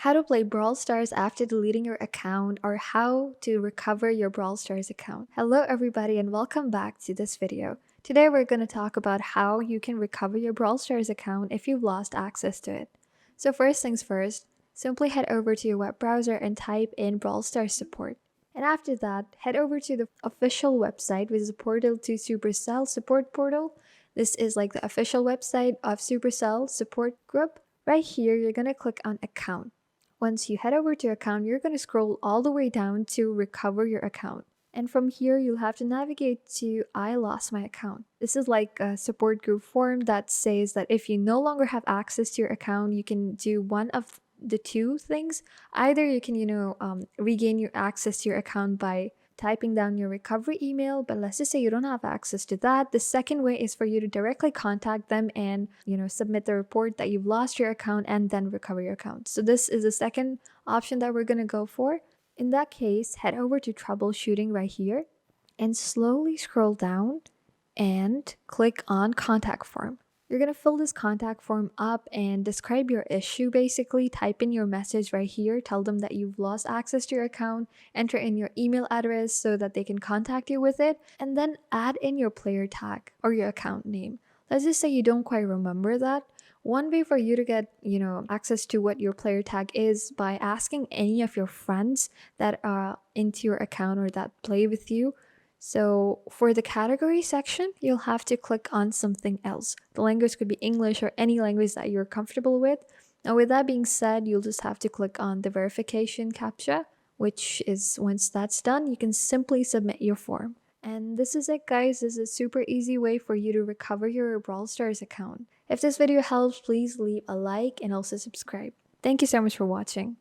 how to play Brawl Stars after deleting your account, or how to recover your Brawl Stars account. Hello everybody and welcome back to this video. Today we're going to talk about how you can recover your Brawl Stars account if you've lost access to it. So first things first, simply head over to your web browser and type in Brawl Stars support. And after that, head over to the official website, which is a portal to Supercell support portal. This is like the official website of Supercell support group. Right here, you're going to click on account. Once you head over to account, you're going to scroll all the way down to recover your account. And from here, you'll have to navigate to I lost my account. This is like a support group form that says that if you no longer have access to your account, you can do one of the two things. Either you can, regain your access to your account by typing down your recovery email, but let's just say you don't have access to that. The second way is for you to directly contact them and, submit the report that you've lost your account and then recover your account. So this is the second option that we're going to go for. In that case, head over to troubleshooting right here and slowly scroll down and click on contact form. You're going to fill this contact form up and describe your issue. Basically, type in your message right here. Tell them that you've lost access to your account. Enter in your email address so that they can contact you with it. And then add in your player tag or your account name. Let's just say you don't quite remember that. One way for you to get, access to what your player tag is by asking any of your friends that are into your account or that play with you. So for the category section, you'll have to click on something else. The language could be English or any language that you're comfortable with. Now with that being said, you'll just have to click on the verification captcha, which is once that's done, you can simply submit your form. And this is it guys, this is a super easy way for you to recover your Brawl Stars account. If this video helps, please leave a like and also subscribe. Thank you so much for watching.